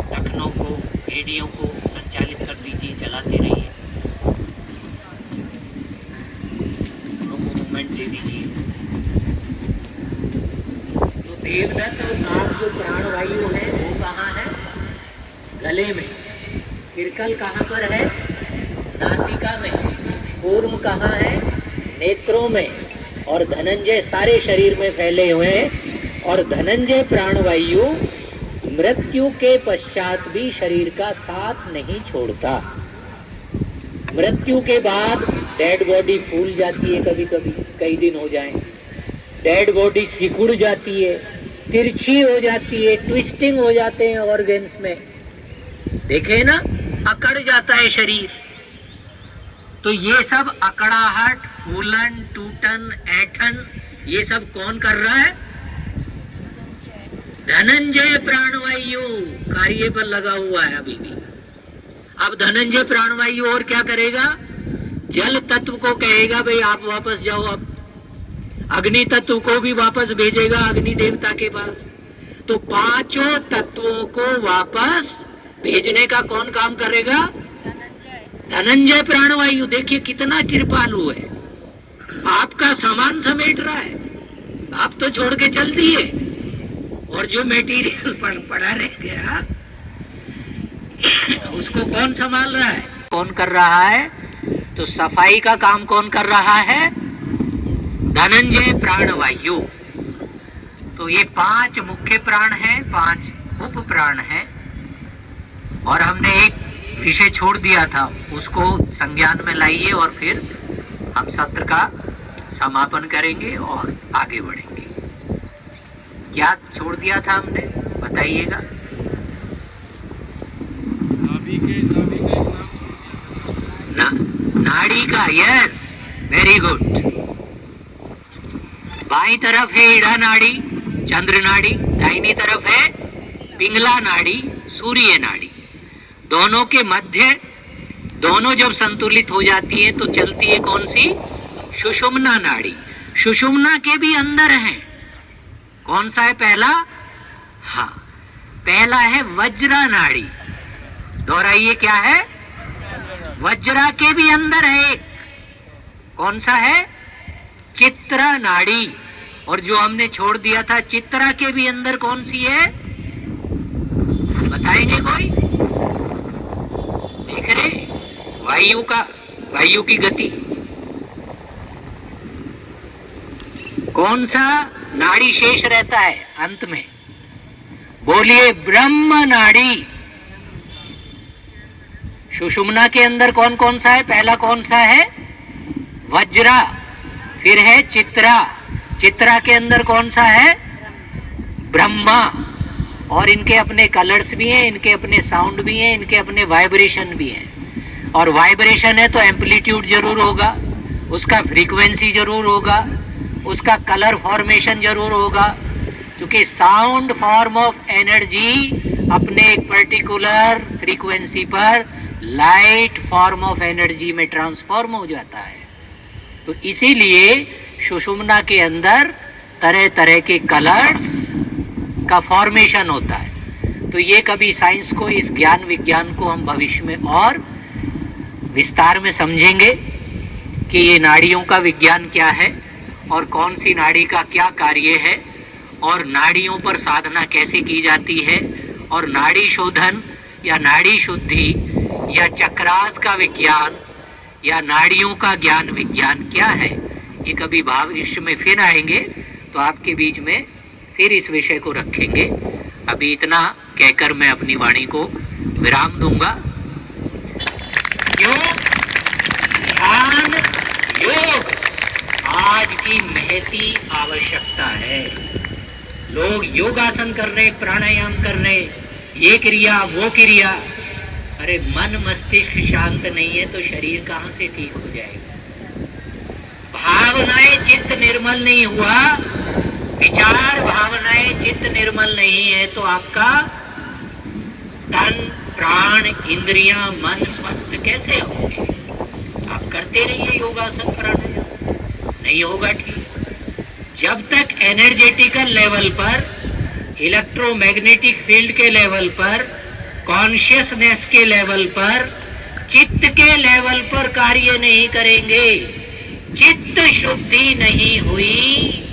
टखनों को, एड़ियों को संचालित कर दीजिए, चलाते रहिए, मूवमेंट दे दीजिए। तो देवदत्त और नाग जो प्राणवायु है वो कहाँ है? गले में। किरकल कहाँ पर है? नासिका में। कूर्म कहाँ है? नेत्रों में। और धनंजय सारे शरीर में फैले हुए हैं। और धनंजय प्राणवायु मृत्यु के पश्चात भी शरीर का साथ नहीं छोड़ता। मृत्यु के बाद डेड बॉडी फूल जाती है, कभी कभी कई दिन हो जाएं। डेड बॉडी सिकुड़ जाती है, तिरछी हो जाती है, ट्विस्टिंग हो जाते हैं ऑर्गन्स में, देखे ना, अकड़ जाता है शरीर। तो ये सब अकड़ाहट, फूलन, टूटन, ऐठन, ये सब कौन कर रहा है? धनंजय प्राणवायु कार्य पर लगा हुआ है अभी भी। अब धनंजय प्राणवायु और क्या करेगा? जल तत्व को कहेगा भाई आप वापस जाओ। अब अग्नि तत्व को भी वापस भेजेगा अग्नि देवता के पास। तो पांचों तत्वों को वापस भेजने का कौन काम करेगा? धनंजय प्राणवायु। देखिए कितना कृपालु है, आपका सामान समेट रहा है, आप तो छोड़ के चल दिए, और जो मटेरियल पड़ा रह गया उसको कौन संभाल रहा है? कौन कर रहा है? तो सफाई का काम कौन कर रहा है? धनंजय प्राणवायु। तो ये 5 मुख्य प्राण हैं, 5 उप प्राण हैं, और हमने एक विषय छोड़ दिया था, उसको संज्ञान में लाइए और फिर हम सत्र का समापन करेंगे और आगे बढ़ेंगे। क्या छोड़ दिया था हमने, बताइएगा। नाड़ी का, यस, वेरी गुड। बाईं तरफ है ईड़ा नाड़ी, चंद्र नाड़ी, दाहिनी तरफ है पिंगला नाड़ी, सूर्य नाड़ी। दोनों के मध्य, दोनों जब संतुलित हो जाती है तो चलती है कौन सी? सुषुम्ना नाड़ी। सुषुम्ना के भी अंदर है, कौन सा है पहला? हाँ, पहला है वज्रा नाड़ी। दोहराइए, क्या है? वज्रा के भी अंदर है एक, कौन सा है? चित्रा नाड़ी। और जो हमने छोड़ दिया था चित्रा के भी अंदर कौन सी है, बताएंगे कोई? देख रहे, वायु का, वायु की गति। कौन सा नाड़ी शेष रहता है अंत में? बोलिए, ब्रह्म नाड़ी। सुषुम्ना के अंदर कौन कौन सा है? पहला कौन सा है? वज्रा, फिर है चित्रा, चित्रा के अंदर कौन सा है? ब्रह्मा। और इनके अपने कलर्स भी हैं, इनके अपने साउंड भी हैं, इनके अपने वाइब्रेशन भी हैं। और वाइब्रेशन है तो एम्पलीट्यूड जरूर होगा, उसका फ्रीक्वेंसी जरूर होगा, उसका कलर फॉर्मेशन जरूर होगा, क्योंकि साउंड फॉर्म ऑफ एनर्जी अपने एक पर्टिकुलर फ्रीक्वेंसी पर लाइट फॉर्म ऑफ एनर्जी में ट्रांसफॉर्म हो जाता है। तो इसीलिए सुषुम्ना के अंदर तरह तरह के कलर्स का फॉर्मेशन होता है। तो ये कभी साइंस को, इस ज्ञान विज्ञान को हम भविष्य में और विस्तार में समझेंगे कि ये नाड़ियों का विज्ञान क्या है और कौन सी नाड़ी का क्या कार्य है और नाड़ियों पर साधना कैसे की जाती है और नाड़ी शोधन या नाड़ी शुद्धि या चक्रास का विज्ञान या नाड़ियों का ज्ञान विज्ञान क्या है। ये कभी भविष्य में फिर आएंगे तो आपके बीच में फिर इस विषय को रखेंगे। अभी इतना कहकर मैं अपनी वाणी को विराम दूंगा। योग, ध्यान, योग आज की महती आवश्यकता है। लोग योगासन कर रहे, प्राणायाम कर रहे, ये क्रिया वो क्रिया। अरे मन मस्तिष्क शांत नहीं है तो शरीर कहां से ठीक हो जाएगा? भावनाएं, चित्त निर्मल नहीं हुआ, विचार भावनाएं चित्त निर्मल नहीं है तो आपका तन प्राण इंद्रियां मन स्वस्थ कैसे होंगे? आप करते रहिए योगासन प्राणायाम, नहीं होगा ठीक। जब तक एनर्जेटिकल लेवल पर, इलेक्ट्रोमैग्नेटिक फील्ड के लेवल पर, कॉन्शियसनेस के लेवल पर, चित्त के लेवल पर कार्य नहीं करेंगे, चित्त शुद्धि नहीं हुई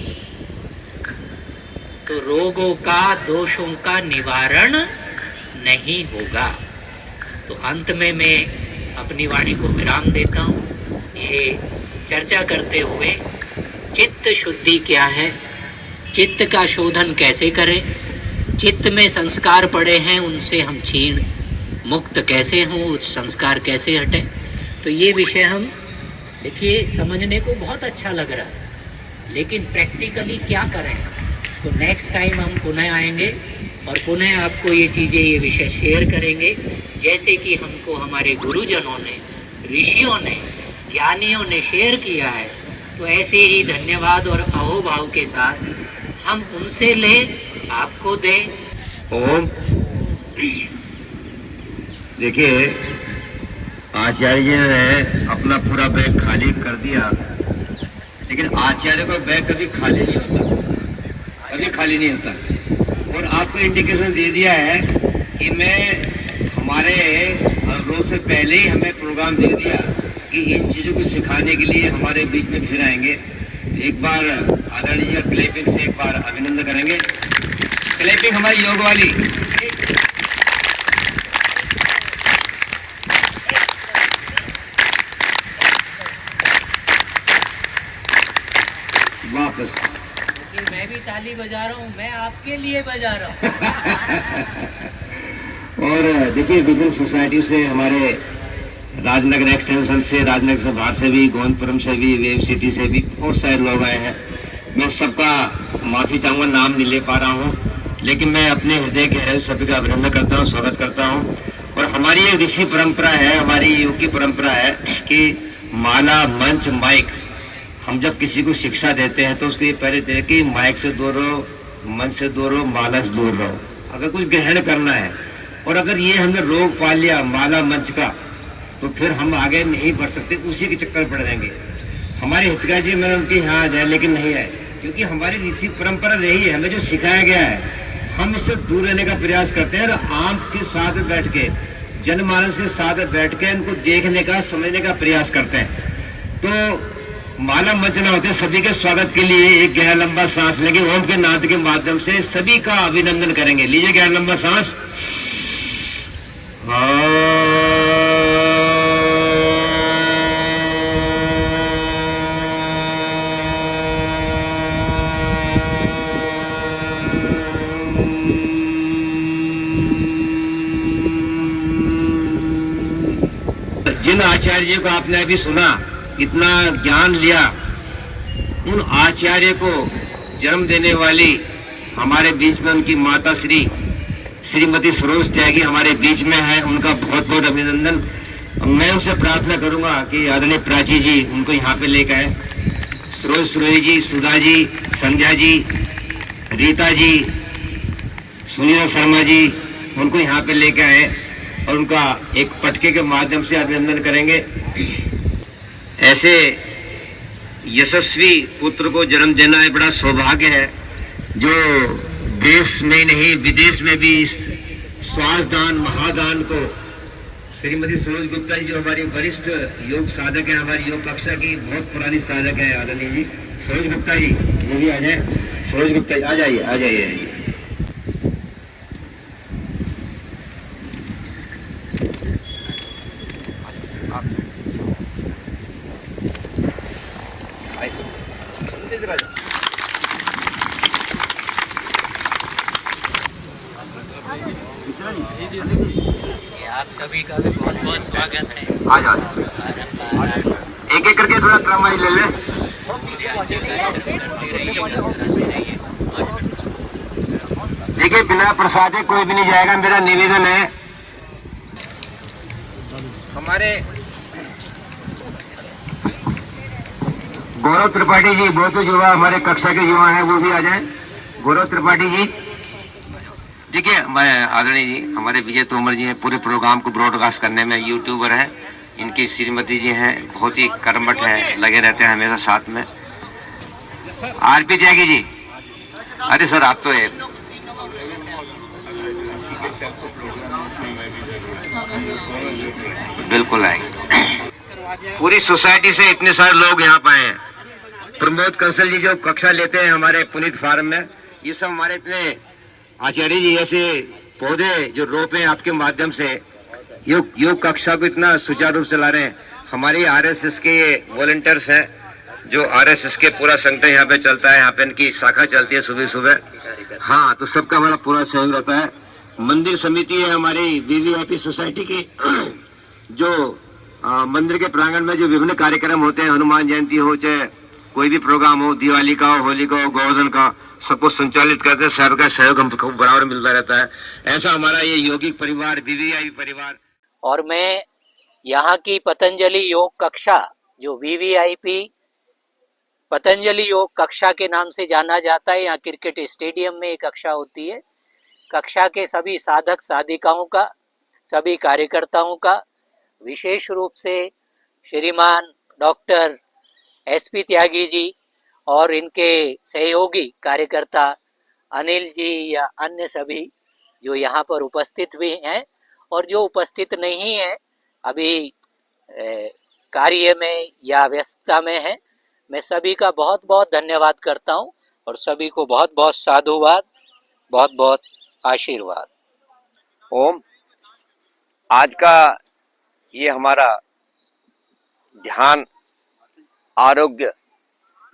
तो रोगों का, दोषों का निवारण नहीं होगा। तो अंत में मैं अपनी वाणी को विराम देता हूँ, ये चर्चा करते हुए चित्त शुद्धि क्या है, चित्त का शोधन कैसे करें, चित्त में संस्कार पड़े हैं उनसे हम छीण मुक्त कैसे हों, संस्कार कैसे हटे। तो ये विषय हम देखिए, समझने को बहुत अच्छा लग रहा है, लेकिन प्रैक्टिकली क्या करें। तो नेक्स्ट टाइम हम पुनः आएंगे और पुनः आपको ये चीज़ें, ये विषय शेयर करेंगे, जैसे कि हमको हमारे गुरुजनों ने, ऋषियों ने, ज्ञानियों ने शेयर किया है। तो ऐसे ही धन्यवाद और अहोभाव के साथ हम उनसे लें, आपको दें। ओम। देखिए, आचार्य जी ने अपना पूरा बैग खाली कर दिया, लेकिन आचार्य का बैग कभी खाली नहीं होता, कभी खाली नहीं होता। और आपको इंडिकेशन दे दिया है कि मैं हमारे रोज से पहले ही हमें प्रोग्राम दे दिया कि इन चीज़ों को सिखाने के लिए हमारे बीच में फिर आएंगे। एक बार आदरणीय जी क्लैपिंग से एक बार अभिनंदन करेंगे। क्लैपिंग हमारी योग वाली। वापस कि मैं भी ताली बजा रहा हूँ, मैं आपके लिए बजा रहा हूँ। और देखिए विभिन्न सोसाइटी से, हमारे राजनगर एक्सटेंशन से, राजनगर से बाहर से भी, गोविंदपुरम से भी, वेव सिटी से भी बहुत सारे लोग आए हैं। मैं सबका माफी चाहूंगा, नाम नहीं ले पा रहा हूँ, लेकिन मैं अपने हृदय के गहराई सभी का अभिनंदन करता हूँ, स्वागत करता हूँ। और हमारी ये ऋषि परंपरा है, हमारी योग की परंपरा है कि माला, मंच, माइक, हम जब किसी को शिक्षा देते हैं तो उसको ये पहले दे कि माइक से दूर रहो, मंच से दूर रहो, माला से दूर रहो, अगर कुछ ग्रहण करना है। और अगर ये हमने रोग पाल लिया माला मंच का, तो फिर हम आगे नहीं बढ़ सकते, उसी के चक्कर पड़ जाएंगे। हमारे हितका जी मैंने उनके यहाँ आ जाए, लेकिन नहीं आए, क्योंकि हमारी ऋषि परंपरा रही है, हमें जो सिखाया गया है हम इससे दूर रहने का प्रयास करते हैं। और आम के साथ बैठ के, जनमानस के साथ बैठ के इनको देखने का, समझने का प्रयास करते हैं। तो माला मंच ना होते, सभी के स्वागत के लिए एक गहरा लंबा सांस लेंगे, ओम के नाद के माध्यम से सभी का अभिनंदन करेंगे। लीजिए गहरा लंबा सांस। जिन आचार्य जी को आपने अभी सुना, इतना ज्ञान लिया, उन आचार्य को जन्म देने वाली हमारे बीच में उनकी माता श्रीमती सरोज त्यागी हमारे बीच में है, उनका बहुत बहुत अभिनंदन। मैं उनसे प्रार्थना करूंगा कि आदरणीय प्राची जी उनको यहाँ पे लेकर आए। सरोज जी, सुधा जी, संध्या जी, रीता जी, सुनीता शर्मा जी, उनको यहाँ पे लेकर आए और उनका एक पटके के माध्यम से अभिनंदन करेंगे। ऐसे यशस्वी पुत्र को जन्म देना एक बड़ा सौभाग्य है, जो देश में ही नहीं विदेश में भी इस श्वासदान महादान को श्रीमती सरोज गुप्ता जी, जो हमारी वरिष्ठ योग साधक है, हमारी योग कक्षा की बहुत पुरानी साधक है आदरणीय जी सरोज गुप्ता जी, वो भी आ जाए। सरोज गुप्ता जी आ जाइए, आ जाइए। आप सभी का भी बहुत बहुत स्वागत है। आ जाओ, एक एक करके थोड़ा क्रम ले ले। देखिए बिना प्रसादे कोई भी नहीं जाएगा, मेरा निवेदन है। हमारे गौरव त्रिपाठी जी, बहुत युवा हमारे कक्षा के युवा हैं, वो भी आ जाएं। गौरव त्रिपाठी जी। देखिए मैं आदरणीय जी, हमारे विजय तोमर जी हैं, पूरे प्रोग्राम को ब्रॉडकास्ट करने में यूट्यूबर हैं। इनकी श्रीमती जी हैं, बहुत ही कर्मठ हैं, लगे रहते हैं हमेशा साथ में। आरपी त्यागी जी, अरे सर आप तो है, बिल्कुल आएंगे। पूरी सोसाइटी से इतने सारे लोग यहाँ पे आए हैं। प्रमोद कंसल जी जो कक्षा लेते हैं हमारे पुनीत फार्म में, ये सब हमारे इतने आचार्य जी ऐसे पौधे जो रोपे आपके माध्यम से योग कक्षा को इतना सुचारू रूप से ला रहे हैं। हमारे आरएसएस के ये वॉलंटियर्स हैं, जो आरएसएस के पूरा संगठन यहाँ पे चलता है, यहाँ पे इनकी शाखा चलती है सुबह सुबह। हाँ, तो सबका हमारा पूरा सहयोग रहता है। मंदिर समिति है हमारी वीवीआईपी सोसाइटी की, जो मंदिर के प्रांगण में जो विभिन्न कार्यक्रम होते हैं, हनुमान जयंती हो, चाहे कोई भी प्रोग्राम हो, दिवाली का हो, होली का हो, गोवर्धन का, सबको संचालित करते हैं। सब का सहयोग हमको बराबर मिलता रहता है। ऐसा हमारा ये योगिक परिवार, वीवीआईपी परिवार। और मैं यहाँ की पतंजलि योग कक्षा, जो वीवीआईपी पतंजलि योग कक्षा के नाम से जाना जाता है, यहाँ क्रिकेट स्टेडियम में एक कक्षा होती है। कक्षा के सभी साधक साधिकाओं का, सभी कार्यकर्ताओं का, विशेष रूप से श्रीमान डॉक्टर एसपी त्यागी जी और इनके सहयोगी कार्यकर्ता अनिल जी या अन्य सभी जो यहाँ पर उपस्थित भी हैं और जो उपस्थित नहीं है अभी कार्य में या व्यस्तता में है, मैं सभी का बहुत बहुत धन्यवाद करता हूँ और सभी को बहुत बहुत साधुवाद, बहुत बहुत आशीर्वाद। ओम। आज का ये हमारा ध्यान आरोग्य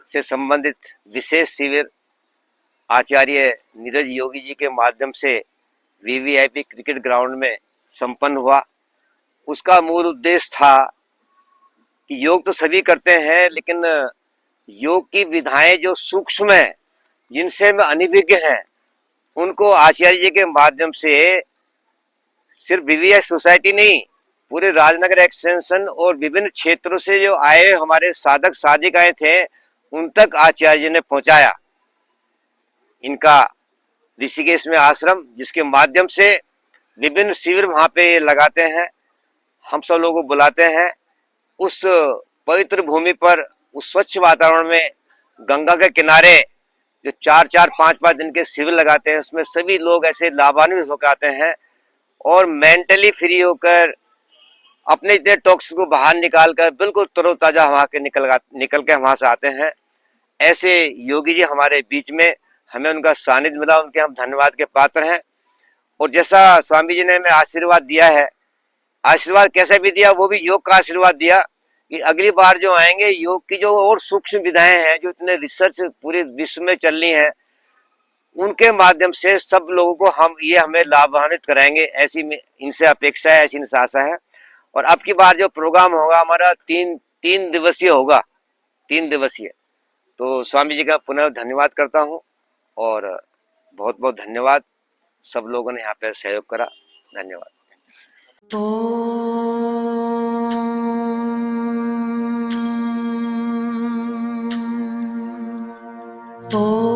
से संबंधित विशेष शिविर आचार्य नीरज योगी जी के माध्यम से वीवीआईपी क्रिकेट ग्राउंड में संपन्न हुआ। उसका मूल उद्देश्य था कि योग तो सभी करते हैं, लेकिन योग की विधाएं जो सूक्ष्म है, जिनसे हम अनभिज्ञ हैं, उनको आचार्य जी के माध्यम से सिर्फ वीवीआई सोसाइटी नहीं, पूरे राजनगर एक्सटेंशन और विभिन्न क्षेत्रों से जो आए हमारे साधक साधिकाएं थे, उन तक आचार्य जी ने पहुंचाया। इनका ऋषिकेश में आश्रम, जिसके माध्यम से विभिन्न शिविर वहां पे लगाते हैं, हम सब लोगों को बुलाते हैं। उस पवित्र भूमि पर, उस स्वच्छ वातावरण में, गंगा के किनारे जो 4-4, 5-5 दिन के शिविर लगाते हैं, उसमें सभी लोग ऐसे लाभान्वित होकर आते हैं और मेंटली फ्री होकर अपने इतने टॉक्स को बाहर निकालकर बिल्कुल तरोताजा हवा के निकल के वहां से आते हैं। ऐसे योगी जी हमारे बीच में, हमें उनका सानिध्य मिला, उनके हम धन्यवाद के पात्र हैं। और जैसा स्वामी जी ने हमें आशीर्वाद दिया है, आशीर्वाद कैसे भी दिया, वो भी योग का आशीर्वाद दिया कि अगली बार जो आएंगे, योग की जो और सूक्ष्म विधाएं हैं, जो इतने रिसर्च पूरे विश्व में चल रही हैं, उनके माध्यम से सब लोगों को हमें लाभान्वित कराएंगे, ऐसी इनसे अपेक्षा है, ऐसी इनसे आशा है। और अब की बार जो प्रोग्राम होगा हमारा 3 दिवसीय होगा, 3 दिवसीय। तो स्वामी जी का पुनः धन्यवाद करता हूँ और बहुत बहुत धन्यवाद, सब लोगों ने यहाँ पे सहयोग करा। धन्यवाद। Oh